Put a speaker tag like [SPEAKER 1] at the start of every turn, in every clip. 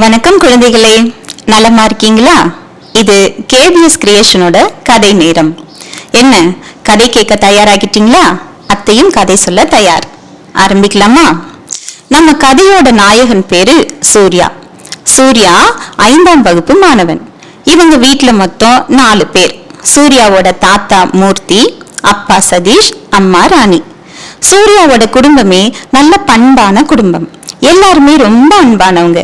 [SPEAKER 1] வணக்கம் குழந்தைகளே, நலமா இருக்கீங்களா? இது கேபிஎஸ் கிரியேஷனோட கதை நேரம். என்ன கதை கேட்க தயாராகிட்டீங்களா? அத்தையும் கதை சொல்ல தயார். ஆரம்பிக்கலாமா? நம்ம கதையோட நாயகன் பேரு சூர்யா. சூர்யா 5ஆம் வகுப்பு மாணவன். இவங்க வீட்டுல மொத்தம் 4 பேர். சூர்யாவோட தாத்தா மூர்த்தி, அப்பா சதீஷ், அம்மா ராணி. சூர்யாவோட குடும்பமே நல்ல பண்பான குடும்பம். எல்லாருமே ரொம்ப அன்பானவங்க.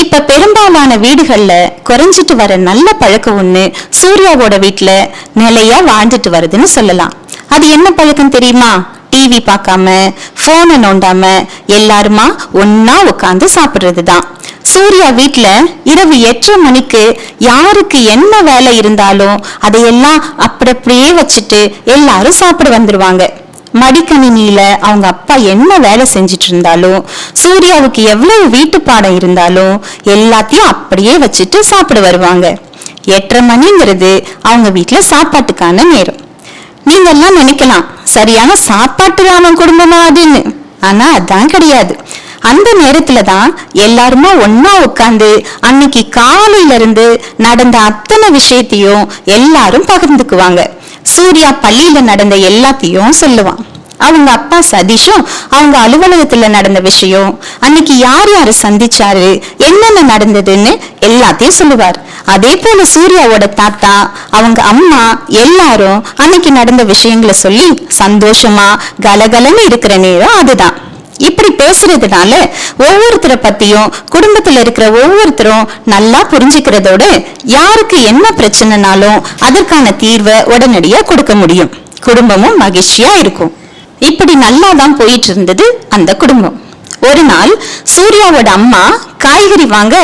[SPEAKER 1] இப்ப பெரும்பாலான வீடுகள்ல குறைஞ்சிட்டு வர நல்ல பழக்கம் ஒண்ணு சூர்யாவோட வீட்டுல நிலையா வாழ்ந்துட்டு வருதுன்னு சொல்லலாம். அது என்ன பழக்கம் தெரியுமா? டிவி பார்க்காம, போனை நோண்டாம எல்லாருமா ஒன்னா உட்காந்து சாப்பிடுறதுதான். சூர்யா வீட்டுல இரவு 8:30 மணிக்கு யாருக்கு என்ன வேலை இருந்தாலும் அதையெல்லாம் அப்படியே வச்சுட்டு எல்லாரும் சாப்பிட வந்துருவாங்க. மடிக்கணினியில அவங்க அப்பா என்ன வேலை செஞ்சிட்டு இருந்தாலும், சூர்யாவுக்கு எவ்வளவு வீட்டு பாடம் இருந்தாலும் எல்லாத்தையும் அப்படியே வச்சுட்டு சாப்பிட வருவாங்க. 8:30 மணிங்கிறது அவங்க வீட்டுல சாப்பாட்டுக்கான நேரம். நீங்க எல்லாம் நினைக்கலாம், சரியான சாப்பாட்டு ராமன் குடும்பமா அதுன்னு. ஆனா அதான் கிடையாது. அந்த நேரத்துலதான் எல்லாருமா ஒன்னா உட்காந்து அன்னைக்கு காலையில இருந்து நடந்த அத்தனை விஷயத்தையும் எல்லாரும் பகிர்ந்துக்குவாங்க. சூர்யா பள்ளியில நடந்த எல்லாத்தையும் சொல்லுவான். அவங்க அப்பா சதீஷும் அவங்க அலுவலகத்துல நடந்த விஷயம், அன்னைக்கு யார் யாரு சந்திச்சாரு, என்னென்ன நடந்ததுன்னு எல்லாத்தையும் சொல்லுவார். அதே போல சூர்யாவோட தாத்தா, அவங்க அம்மா எல்லாரும் அன்னைக்கு நடந்த விஷயங்களை சொல்லி சந்தோஷமா கலகலன்னு இருக்கிற நேரம் அதுதான். இப்படி பேசுறதுனால ஒவ்வொருத்தரை பத்தியும் குடும்பத்துல இருக்கிற ஒவ்வொருத்தரும் நல்லா புரிஞ்சுக்கிறதோட யாருக்கு என்ன பிரச்சனைனாலும் அதற்கான தீர்வை உடனடியா கொடுக்க முடியும். குடும்பமும் மகிழ்ச்சியா இருக்கும். இப்படி நல்லாதான் போயிட்டு இருந்தது அந்த குடும்பம். ஒரு நாள் சூர்யாவோட அம்மா காய்கறி வாங்க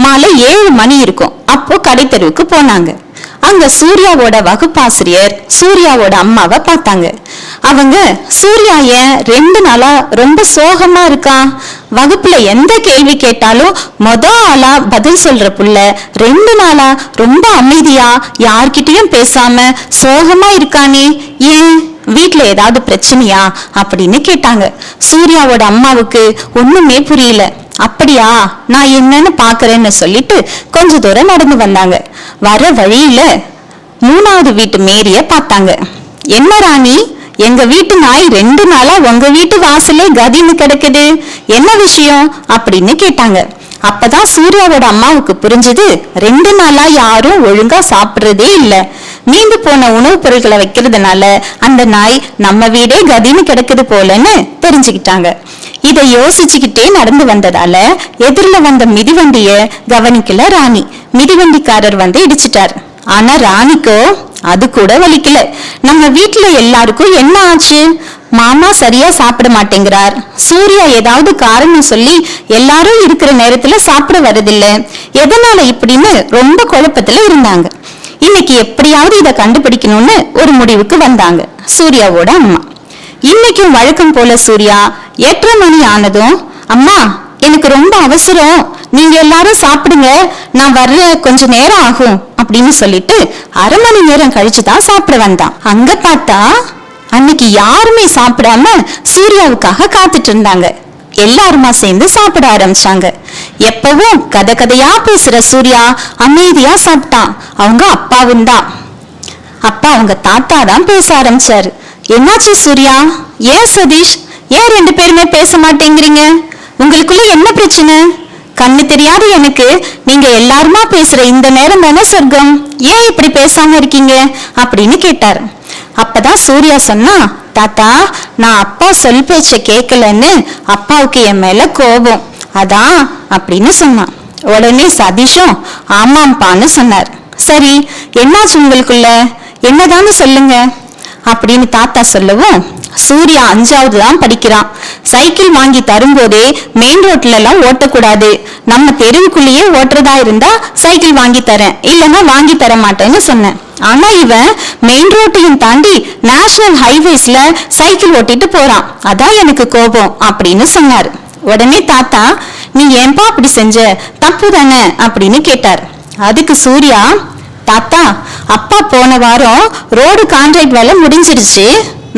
[SPEAKER 1] மாலை 7 மணி இருக்கும். அப்போ கடைத்தெருவுக்கு போனாங்க. அங்க சூர்யாவோட வகுப்பாசிரியர் சூர்யாவோட அம்மாவை பார்த்தாங்க. அவங்க, சூர்யா ஏன் 2 நாளா ரொம்ப சோகமா இருக்கா? வகுப்புல எந்த கேள்வி கேட்டாலும் ஆளா பதில் சொல்ற புள்ள 2 நாளா ரொம்ப அமைதியா யார்கிட்டயும் பேசாம சோகமா இருக்கானே, ஏன் வீட்டுல ஏதாவது பிரச்சனையா அப்படின்னு கேட்டாங்க. சூர்யாவோட அம்மாவுக்கு ஒண்ணுமே புரியல. அப்படியா, நான் என்னன்னு பாக்குறேன்னு சொல்லிட்டு கொஞ்ச தூரம் நடந்து வந்தாங்க. வர வழியில 3வது வீட்டு மேரிய பார்த்தாங்க. என்ன ராணி, எங்க வீட்டு நாய் 2 நாளா உங்க வீட்டு வாசலே கதின்னு கிடக்குது, என்ன விஷயம் அப்படின்னு கேட்டாங்க. அப்பதான் சூர்யாவோட அம்மாவுக்கு புரிஞ்சது, 2 நாளா யாரும் ஒழுங்கா சாப்பிடுறதே இல்ல. மீந்து போன உணவுப் பொருட்களை வைக்கிறதுனால அந்த நாய் நம்ம வீடே கதின்னு கிடக்குது போலன்னு தெரிஞ்சுக்கிட்டாங்க. இதை யோசிச்சுக்கிட்டே நடந்து வந்ததால எதிரில வந்த மிதிவண்டிய கவனிக்கல ராணி. மிதிவண்டிக்காரர் வந்து இடிச்சிட்டார். ஆனா ராணிக்கோ அது கூட வலிக்கல. நம்ம வீட்டுல எல்லாருக்கும் என்ன ஆச்சு? மாமா சரியா சாப்பிட மாட்டேங்கிறார், சூர்யா ஏதாவது காரணம் சொல்லி எல்லாரும் இருக்கிற நேரத்துல சாப்பிட வரதில்லை, எதனால இப்படின்னு ரொம்ப குழப்பத்துல இருந்தாங்க. இன்னைக்கு எப்படியாவது இதை கண்டுபிடிக்கணும்னு ஒரு முடிவுக்கு வந்தாங்க சூர்யாவோட அம்மா. இன்னைக்கும் வழக்கம் போல சூர்யா 8:30 மணி ஆனதும், அம்மா எனக்கு ரொம்ப அவசரம், நீங்க எல்லாரும் சாப்பிடுங்க, நான் வர்ற கொஞ்ச நேரம் ஆகும் அப்படின்னு சொல்லிட்டு 1/2 மணி நேரம் கழிச்சுதான் சாப்பிட வந்தான். அங்க பார்த்தா அன்னைக்கு யாருமே சாப்பிடாம சூர்யாவுக்காக காத்துட்டு இருந்தாங்க. எல்லாருமா சேர்ந்து சாப்பிட ஆரம்பிச்சாங்க. எப்பவும் கதையா பேசுற சூர்யா அமைதியா சாப்பிட்டான். அவங்க அப்பாவும் தான். அப்பா அவங்க தாத்தா தான் பேச ஆரம்பிச்சாரு. என்னாச்சு சூர்யா, ஏன் சதீஷ், ஏன் 2 பேருமே பேச மாட்டேங்கிறீங்க? உங்களுக்குள்ள என்ன பிரச்சனை? கண்ணு தெரியாத எனக்கு நீங்க எல்லாருமா பேசுற இந்த நேரம் தானே சொர்க்கம், ஏன் இப்படி பேசாம இருக்கீங்க அப்படின்னு கேட்டாரு. அப்பதான் சூர்யா சொன்னா, தாத்தா நான் அப்பா சொல் பேச்ச கேட்கலன்னு அப்பாவுக்கு என் மேல கோபம், அதான் அப்படின்னு சொன்னான். உடனே சதீஷும் ஆமாம்பான்னு சொன்னார். சரி, என்னாச்சு உங்களுக்குள்ள, என்னதான்னு சொல்லுங்க அப்படின்னு தாத்தா சொல்லவும், சூர்யா 5வது தான் படிக்கிறான். சைக்கிள் வாங்கி தரும்போதே மெயின் ரோட்ல எல்லாம் ஓட்டக்கூடாது, நம்ம தெருவுக்குள்ளேயே ஓட்டுறதா இருந்தா சைக்கிள் வாங்கி தரேன், இல்லைன்னா வாங்கி தர மாட்டேன்னு சொன்னேன். ஆனா இவன் மெயின் ரோட்டையும் தாண்டி நேஷனல் ஹைவேஸ்ல சைக்கிள் ஓட்டிட்டு போறான், அதான் எனக்கு கோபம் அப்படின்னு சொன்னாரு. உடனே தாத்தா, நீ ஏன்பா அப்படி செஞ்ச, தப்பு தானே அப்படின்னு கேட்டார். அதுக்கு சூர்யா, தாத்தா அப்பா போன வாரம் ரோடு கான்ட்ராக்ட் வேலை முடிஞ்சிருச்சு,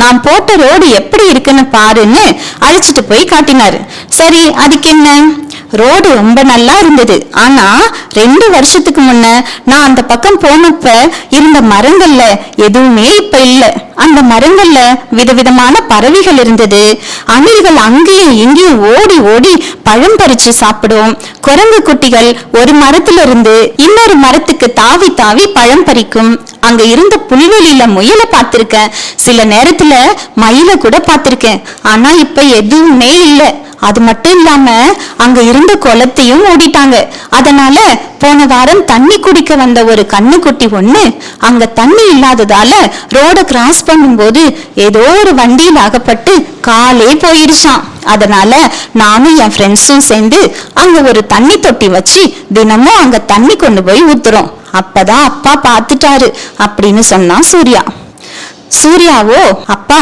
[SPEAKER 1] நான் போட்ட ரோடு எப்படி இருக்குன்னு பாருன்னு அழைச்சிட்டு போய் காட்டினாரு. சரி அதுக்கு என்ன, ரோடு ரொம்ப நல்லா இருந்தது. ஆனா 2 வருஷத்துக்கு முன்ன நான் அந்த பக்கம் போனப்ப இருந்த மரங்கள்ல எதுவுமே இப்ப இல்ல. அந்த மரங்கள்ல விதவிதமான பறவைகள் இருந்தது. அணில்கள் அங்கேயும் இங்கேயும் ஓடி ஓடி பழம் பறிச்சு சாப்பிடும். குரங்கு குட்டிகள் ஒரு மரத்துல இருந்து இன்னொரு மரத்துக்கு தாவி தாவி பழம் பறிக்கும். அங்க இருந்த புல்வெளியில முயலை பார்த்திருக்கேன். சில நேரத்துல மயில கூட பார்த்திருக்கேன். ஆனா இப்ப எதுவுமே இல்ல. அது மட்டும் இல்லாம அங்க இருந்த குளத்தையும் மூடிட்டாங்க. அதனால போன வாரம் தண்ணி குடிக்க வந்த ஒரு கண்ணுக்குட்டி ஒண்ணு அங்க தண்ணி இல்லாததால ரோட கிராஸ் பண்ணும்போது ஏதோ ஒரு வண்டியில் அகப்பட்டு காலே போயிருச்சான். அதனால நானும் என் ஃப்ரெண்ட்ஸும் சேர்ந்து அங்க ஒரு தண்ணி தொட்டி வச்சு தினமும் அங்க தண்ணி கொண்டு போய் ஊத்துறோம். அப்பதான் அப்பா பார்த்துட்டாரு அப்படின்னு சொன்னான் சூர்யா. சூர்யாவோ, அப்பா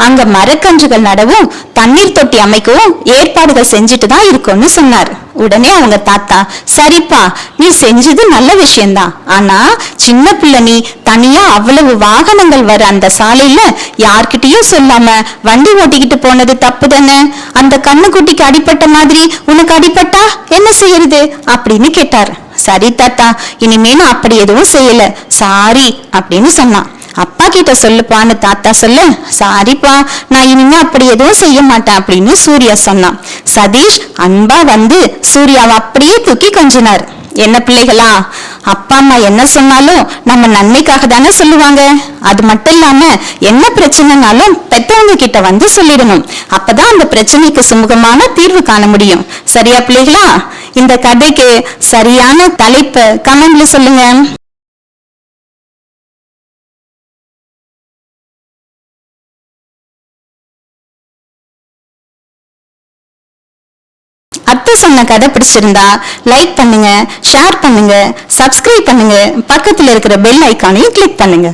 [SPEAKER 1] அங்க மரக்கன்றுகள் நடவும் தண்ணீர் தொட்டி அமைக்கவும் ஏற்பாடுகள் செஞ்சுட்டு தான் இருக்கும்னு சொன்னார். உடனே அவங்க தாத்தா, சரிப்பா நீ செஞ்சது நல்ல விஷயம்தான். ஆனா சின்ன பிள்ளை நீ தனியா அவ்வளவு வாகனங்கள் வர அந்த சாலையில யார்கிட்டயும் சொல்லாம வண்டி ஓட்டிக்கிட்டு போனது தப்பு தானே. அந்த கண்ணுக்குட்டிக்கு அடிபட்ட மாதிரி உனக்கு அடிபட்டா என்ன செய்யறது அப்படின்னு கேட்டார். சரி தாத்தா, இனிமே நான் அப்படி எதுவும் செய்யல, சாரி அப்படின்னு சொன்னான். அப்பா கிட்ட சொல்லுப்பான்னு தாத்தா சொல்ல, சாரிப்பா நான் இனிமே அப்படி எதுவும் செய்ய மாட்டேன் அப்படின்னு சூர்யா சொன்னான். சதீஷ் அன்பா வந்து சூர்யாவை அப்படியே தூக்கி கொஞ்சினார். என்ன பிள்ளைகளா, அப்பா அம்மா என்ன சொன்னாலும் நம்ம நன்மைக்காக தானே சொல்லுவாங்க. அது மட்டும் இல்லாம என்ன பிரச்சனைனாலும் பெத்தவங்க கிட்ட வந்து சொல்லிடணும். அப்பதான் அந்த பிரச்சனைக்கு சுமூகமான தீர்வு காண முடியும். சரியா பிள்ளைகளா? இந்த கதைக்கு சரியான தலைப்பு கமெண்ட்ல சொல்லுங்க. அத்தை சொன்ன கதை பிடிச்சிருந்தா லைக் பண்ணுங்க, ஷேர் பண்ணுங்க, சப்ஸ்கிரைப் பண்ணுங்க, பக்கத்துல இருக்கிற பெல் ஐக்கானையும் கிளிக் பண்ணுங்க.